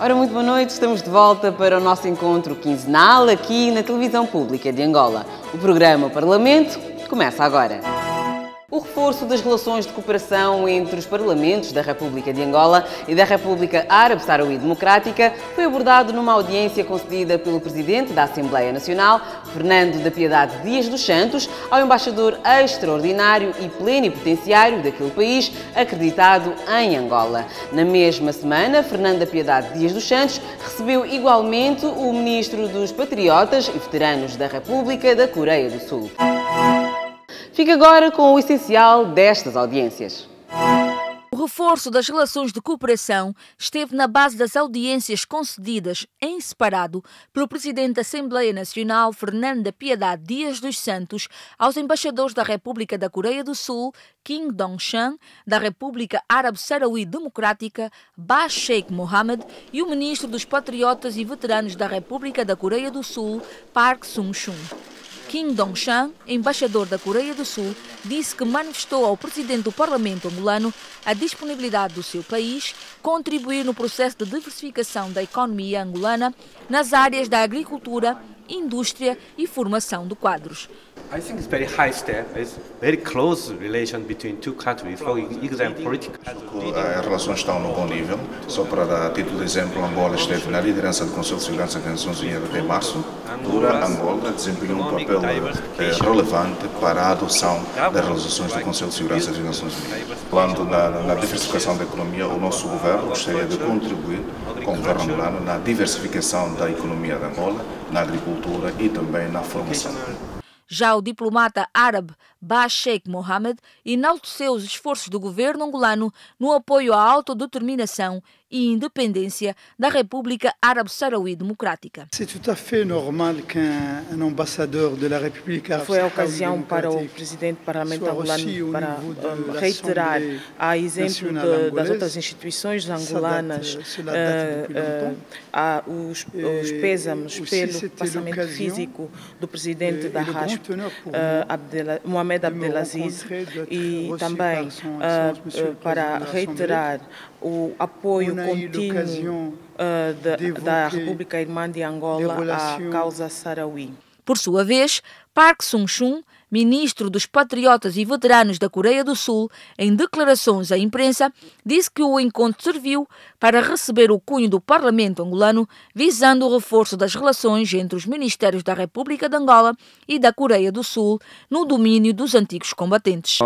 Ora, muito boa noite, estamos de volta para o nosso encontro quinzenal aqui na Televisão Pública de Angola. O programa Parlamento começa agora. O reforço das relações de cooperação entre os Parlamentos da República de Angola e da República Árabe Saharaui Democrática foi abordado numa audiência concedida pelo Presidente da Assembleia Nacional, Fernando da Piedade Dias dos Santos, ao embaixador extraordinário e plenipotenciário daquele país, acreditado em Angola. Na mesma semana, Fernando da Piedade Dias dos Santos recebeu igualmente o Ministro dos Patriotas e Veteranos da República da Coreia do Sul. Fica agora com o essencial destas audiências. O reforço das relações de cooperação esteve na base das audiências concedidas em separado pelo Presidente da Assembleia Nacional, Fernando da Piedade Dias dos Santos, aos embaixadores da República da Coreia do Sul, Kim Dong-chan, da República Árabe Saharaui Democrática, Ba Sheikh Mohammed, e o Ministro dos Patriotas e Veteranos da República da Coreia do Sul, Park Sung-chun. Kim Dong-chan, embaixador da Coreia do Sul, disse que manifestou ao presidente do Parlamento angolano a disponibilidade do seu país contribuir no processo de diversificação da economia angolana nas áreas da agricultura, indústria e formação de quadros. I think it's very high step. It's very close relation between two countries. For example, political. As relações estão no bom nível. Só para dar a título de exemplo, Angola esteve na liderança do Conselho de Segurança das Nações Unidas até março. Angola desempenhou um papel relevante para a adoção das resoluções do Conselho de Segurança das Nações Unidas. Falando na diversificação da economia, o nosso governo gostaria de contribuir com o governo angolano na diversificação da economia de Angola, na agricultura e também na formação. Já o diplomata árabe Ba Sheikh Mohammed enalteceu os esforços do governo angolano no apoio à autodeterminação e independência da República Árabe Saharaui Democrática. Foi a ocasião para o presidente do Parlamento angolano para reiterar, a exemplo das outras instituições angolanas, os pésames pelo passamento físico do presidente da RASP, Mohamed Abdelaziz, e também para reiterar o apoio contínuo da República Irmã de Angola à causa saharaui. Por sua vez, Park Sung-chun, ministro dos Patriotas e Veteranos da Coreia do Sul, em declarações à imprensa, disse que o encontro serviu para receber o cunho do Parlamento angolano, visando o reforço das relações entre os ministérios da República de Angola e da Coreia do Sul no domínio dos antigos combatentes.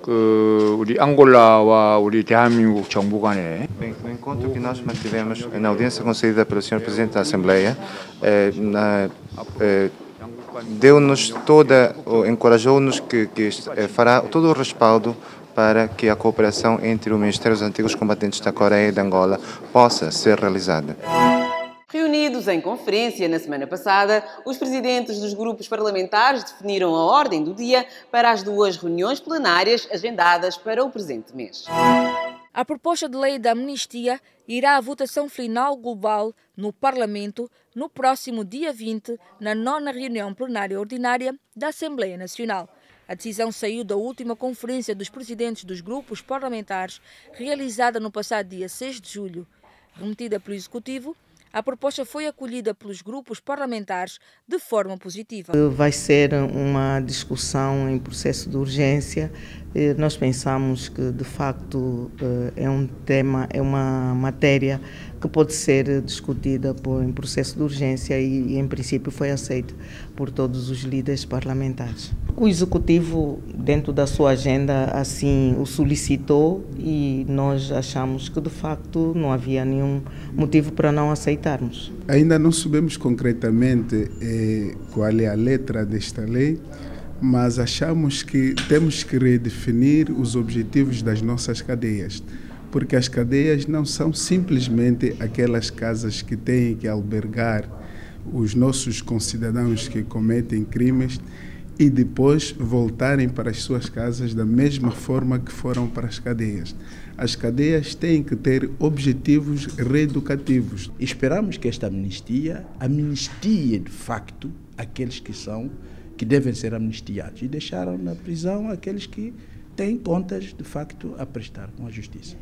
우리 앙골라와 우리 대한민국 정부 간에 O encontro que nós mantivemos na audiência concedida pelo Sr. Presidente da Assembleia deu-nos encorajou-nos que fará todo o respaldo para que a cooperação entre os Ministérios Antigos Combatentes da Coreia e de Angola possa ser realizada. Reunidos em conferência na semana passada, os presidentes dos grupos parlamentares definiram a ordem do dia para as duas reuniões plenárias agendadas para o presente mês. A proposta de lei da amnistia irá à votação final global no Parlamento no próximo dia 20, na 9ª reunião plenária ordinária da Assembleia Nacional. A decisão saiu da última conferência dos presidentes dos grupos parlamentares, realizada no passado dia 6 de julho. Remetida pelo Executivo, a proposta foi acolhida pelos grupos parlamentares de forma positiva. Vai ser uma discussão em processo de urgência. Nós pensamos que, de facto, é um tema, é uma matéria que pode ser discutida em processo de urgência e, em princípio, foi aceito por todos os líderes parlamentares. O Executivo, dentro da sua agenda, assim o solicitou e nós achamos que, de facto, não havia nenhum motivo para não aceitarmos. Ainda não sabemos concretamente qual é a letra desta lei, mas achamos que temos que redefinir os objetivos das nossas cadeias, porque as cadeias não são simplesmente aquelas casas que têm que albergar os nossos concidadãos que cometem crimes e depois voltarem para as suas casas da mesma forma que foram para as cadeias. As cadeias têm que ter objetivos reeducativos. Esperamos que esta amnistia amnistie de facto aqueles que devem ser amnistiados e deixaram na prisão aqueles que têm contas de facto a prestar com a justiça.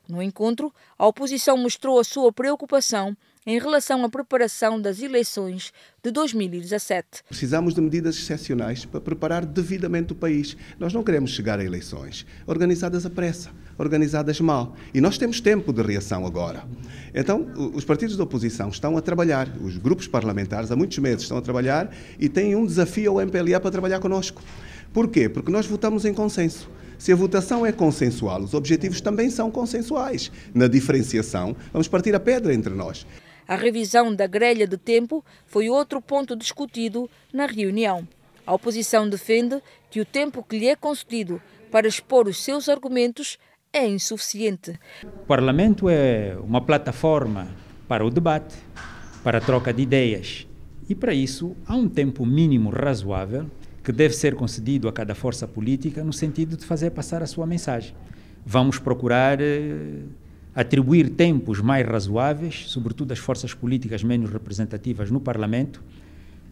No encontro, a oposição mostrou a sua preocupação em relação à preparação das eleições de 2017. Precisamos de medidas excepcionais para preparar devidamente o país. Nós não queremos chegar a eleições organizadas à pressa, organizadas mal. E nós temos tempo de reação agora. Então, os partidos da oposição estão a trabalhar, os grupos parlamentares há muitos meses estão a trabalhar e têm um desafio ao MPLA para trabalhar connosco. Porquê? Porque nós votamos em consenso. Se a votação é consensual, os objetivos também são consensuais. Na diferenciação, vamos partir a pedra entre nós. A revisão da grelha de tempo foi outro ponto discutido na reunião. A oposição defende que o tempo que lhe é concedido para expor os seus argumentos é insuficiente. O Parlamento é uma plataforma para o debate, para a troca de ideias. E para isso há um tempo mínimo razoável que deve ser concedido a cada força política no sentido de fazer passar a sua mensagem. Vamos procurar atribuir tempos mais razoáveis, sobretudo às forças políticas menos representativas no Parlamento,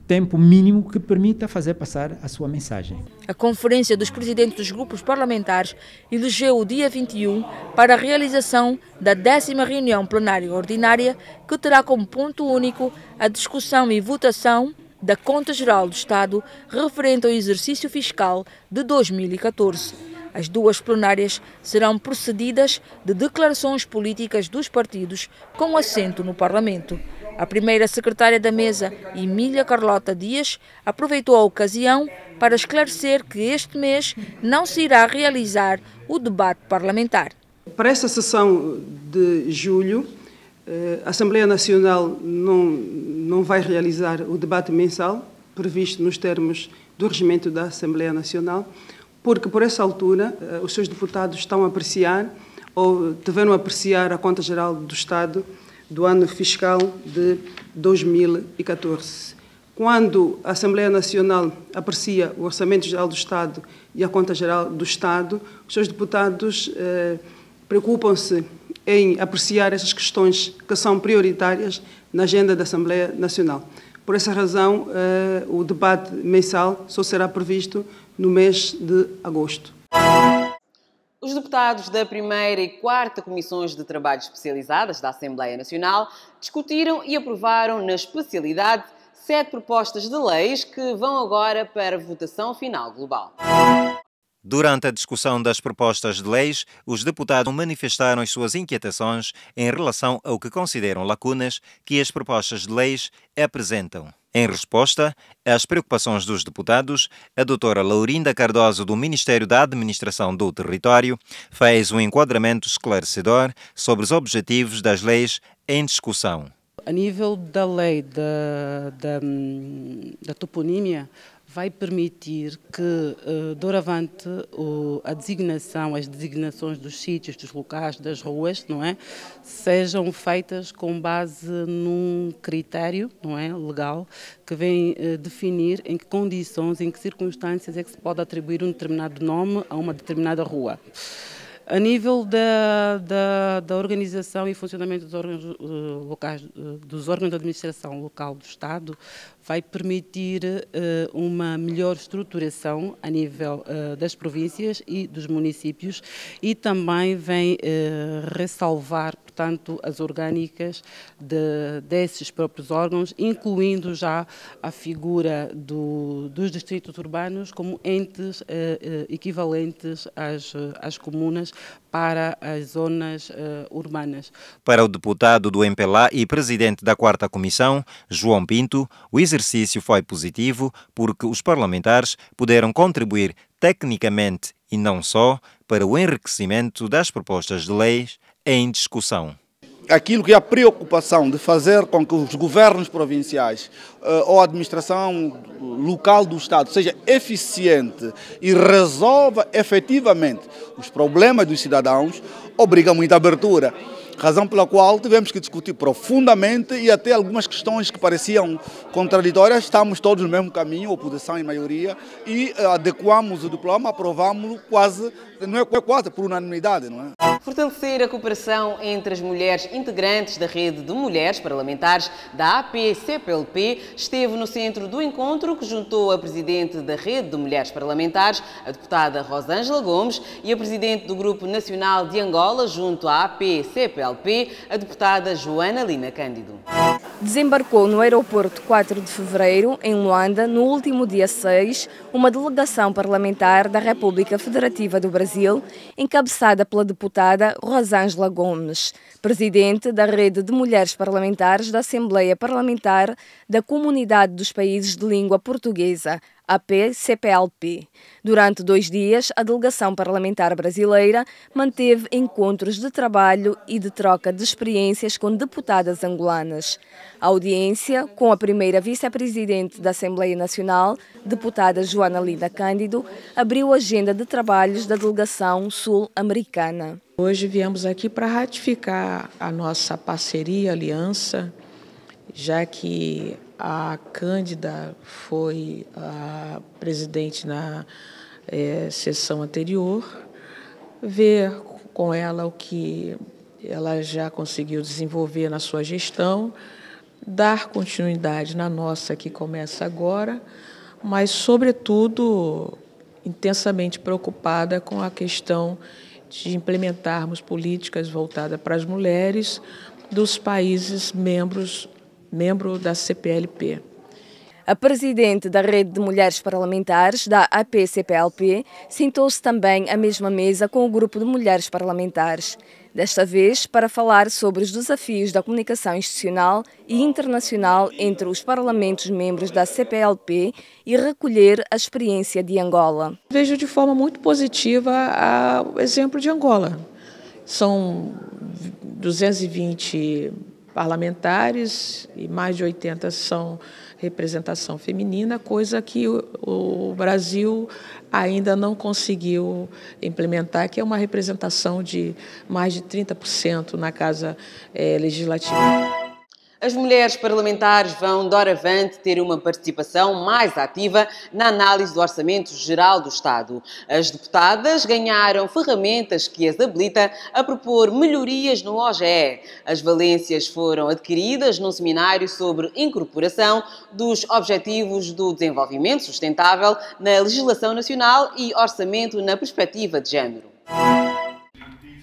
tempo mínimo que permita fazer passar a sua mensagem. A Conferência dos Presidentes dos Grupos Parlamentares elegeu o dia 21 para a realização da 10ª reunião plenária ordinária, que terá como ponto único a discussão e votação da Conta Geral do Estado referente ao exercício fiscal de 2014. As duas plenárias serão precedidas de declarações políticas dos partidos com assento no Parlamento. A primeira secretária da mesa, Emília Carlota Dias, aproveitou a ocasião para esclarecer que este mês não se irá realizar o debate parlamentar. Para esta sessão de julho, a Assembleia Nacional não vai realizar o debate mensal previsto nos termos do regimento da Assembleia Nacional, porque por essa altura os seus deputados estão a apreciar ou deverão apreciar a Conta Geral do Estado do ano fiscal de 2014. Quando a Assembleia Nacional aprecia o Orçamento Geral do Estado e a Conta Geral do Estado, os seus deputados preocupam-se em apreciar essas questões que são prioritárias na agenda da Assembleia Nacional. Por essa razão, o debate mensal só será previsto no mês de agosto. Os deputados da 1ª e 4ª Comissões de Trabalho Especializadas da Assembleia Nacional discutiram e aprovaram na especialidade 7 propostas de leis que vão agora para votação final global. Durante a discussão das propostas de leis, os deputados manifestaram as suas inquietações em relação ao que consideram lacunas que as propostas de leis apresentam. Em resposta às preocupações dos deputados, a doutora Laurinda Cardoso, do Ministério da Administração do Território, fez um enquadramento esclarecedor sobre os objetivos das leis em discussão. A nível da lei da toponímia, vai permitir que, doravante, as designações dos sítios, dos locais, das ruas, não é, sejam feitas com base num critério, não é, legal, que vem definir em que condições, em que circunstâncias é que se pode atribuir um determinado nome a uma determinada rua. A nível da organização e funcionamento dos órgãos locais, dos órgãos de administração local do Estado, vai permitir uma melhor estruturação a nível das províncias e dos municípios e também vem ressalvar, portanto, as orgânicas desses próprios órgãos, incluindo já a figura dos distritos urbanos como entes equivalentes às comunas para as zonas urbanas. Para o deputado do MPLA e presidente da 4ª Comissão, João Pinto, o exercício foi positivo porque os parlamentares puderam contribuir tecnicamente e não só para o enriquecimento das propostas de leis em discussão. Aquilo que é a preocupação de fazer com que os governos provinciais ou a administração local do Estado seja eficiente e resolva efetivamente os problemas dos cidadãos, obriga muita abertura. Razão pela qual tivemos que discutir profundamente e até algumas questões que pareciam contraditórias, estamos todos no mesmo caminho, oposição em maioria, e adequamos o diploma, aprovamos-lo quase, não é quase por unanimidade, não é? Fortalecer a cooperação entre as mulheres integrantes da rede de mulheres parlamentares da AP-CPLP esteve no centro do encontro que juntou a presidente da rede de mulheres parlamentares, a deputada Rosângela Gomes, e a presidente do Grupo Nacional de Angola, junto à AP-CPLP, a deputada Joana Lina Cândido. Desembarcou no aeroporto 4 de fevereiro, em Luanda, no último dia 6, uma delegação parlamentar da República Federativa do Brasil, encabeçada pela deputada Rosângela Gomes, presidente da Rede de Mulheres Parlamentares da Assembleia Parlamentar da Comunidade dos Países de Língua Portuguesa, AP-CPLP. Durante 2 dias, a delegação parlamentar brasileira manteve encontros de trabalho e de troca de experiências com deputadas angolanas. A audiência, com a primeira vice-presidente da Assembleia Nacional, deputada Joana Lina Cândido, abriu a agenda de trabalhos da delegação sul-americana. Hoje viemos aqui para ratificar a nossa parceria, aliança, já que a Cândida foi a presidente na sessão anterior, ver com ela o que ela já conseguiu desenvolver na sua gestão, dar continuidade na nossa que começa agora, mas, sobretudo, intensamente preocupada com a questão de implementarmos políticas voltadas para as mulheres dos países membro da CPLP. A presidente da Rede de Mulheres Parlamentares, da AP-CPLP, sentou-se também à mesma mesa com o grupo de mulheres parlamentares, desta vez para falar sobre os desafios da comunicação institucional e internacional entre os parlamentos membros da CPLP e recolher a experiência de Angola. Vejo de forma muito positiva o exemplo de Angola. São 220 parlamentares e mais de 80 são representação feminina, coisa que o Brasil ainda não conseguiu implementar, que é uma representação de mais de 30% na Casa Legislativa. As mulheres parlamentares vão, doravante, ter uma participação mais ativa na análise do Orçamento Geral do Estado. As deputadas ganharam ferramentas que as habilita a propor melhorias no OGE. As valências foram adquiridas num seminário sobre incorporação dos Objetivos do Desenvolvimento Sustentável na legislação nacional e orçamento na perspectiva de género.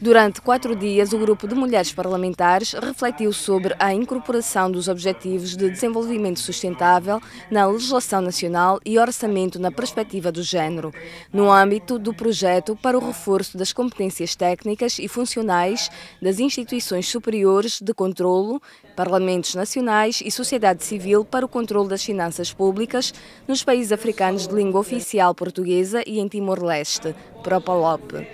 Durante 4 dias, o grupo de mulheres parlamentares refletiu sobre a incorporação dos Objetivos de Desenvolvimento Sustentável na legislação nacional e orçamento na perspectiva do género, no âmbito do projeto para o reforço das competências técnicas e funcionais das instituições superiores de controlo, parlamentos nacionais e sociedade civil para o controlo das finanças públicas nos países africanos de língua oficial portuguesa e em Timor-Leste, PROPALOP.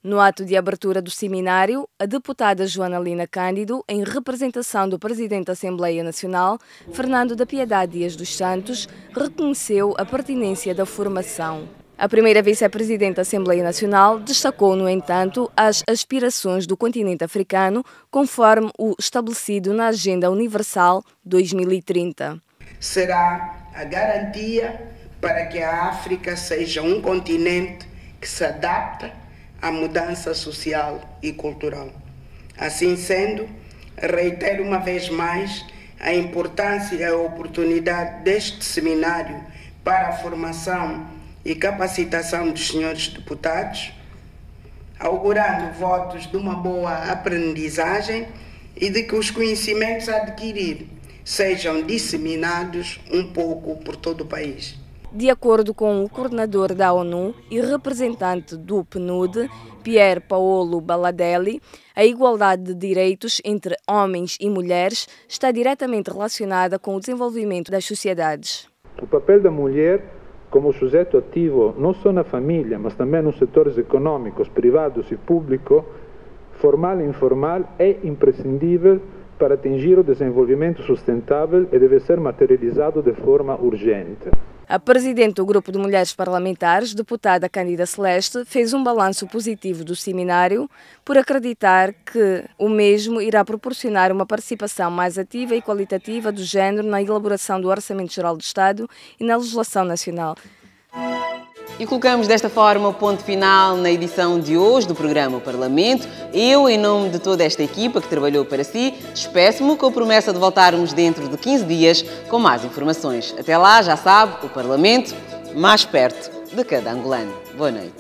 No ato de abertura do seminário, a deputada Joana Lina Cândido, em representação do Presidente da Assembleia Nacional, Fernando da Piedade Dias dos Santos, reconheceu a pertinência da formação. A primeira vice-presidente da Assembleia Nacional destacou, no entanto, as aspirações do continente africano, conforme o estabelecido na Agenda Universal 2030. Será a garantia para que a África seja um continente que se adapta à mudança social e cultural. Assim sendo, reitero uma vez mais a importância e a oportunidade deste seminário para a formação e capacitação dos senhores deputados, augurando votos de uma boa aprendizagem e de que os conhecimentos a adquirir sejam disseminados um pouco por todo o país. De acordo com o coordenador da ONU e representante do PNUD, Pier Paolo Baladelli, a igualdade de direitos entre homens e mulheres está diretamente relacionada com o desenvolvimento das sociedades. O papel da mulher como sujeito ativo não só na família, mas também nos setores econômicos, privados e públicos, formal e informal, é imprescindível para atingir o desenvolvimento sustentável e deve ser materializado de forma urgente. A presidente do Grupo de Mulheres Parlamentares, deputada Cândida Celeste, fez um balanço positivo do seminário por acreditar que o mesmo irá proporcionar uma participação mais ativa e qualitativa do género na elaboração do Orçamento Geral do Estado e na legislação nacional. E colocamos desta forma o ponto final na edição de hoje do programa Parlamento. Eu, em nome de toda esta equipa que trabalhou para si, despeço-me com a promessa de voltarmos dentro de 15 dias com mais informações. Até lá, já sabe, o Parlamento mais perto de cada angolano. Boa noite.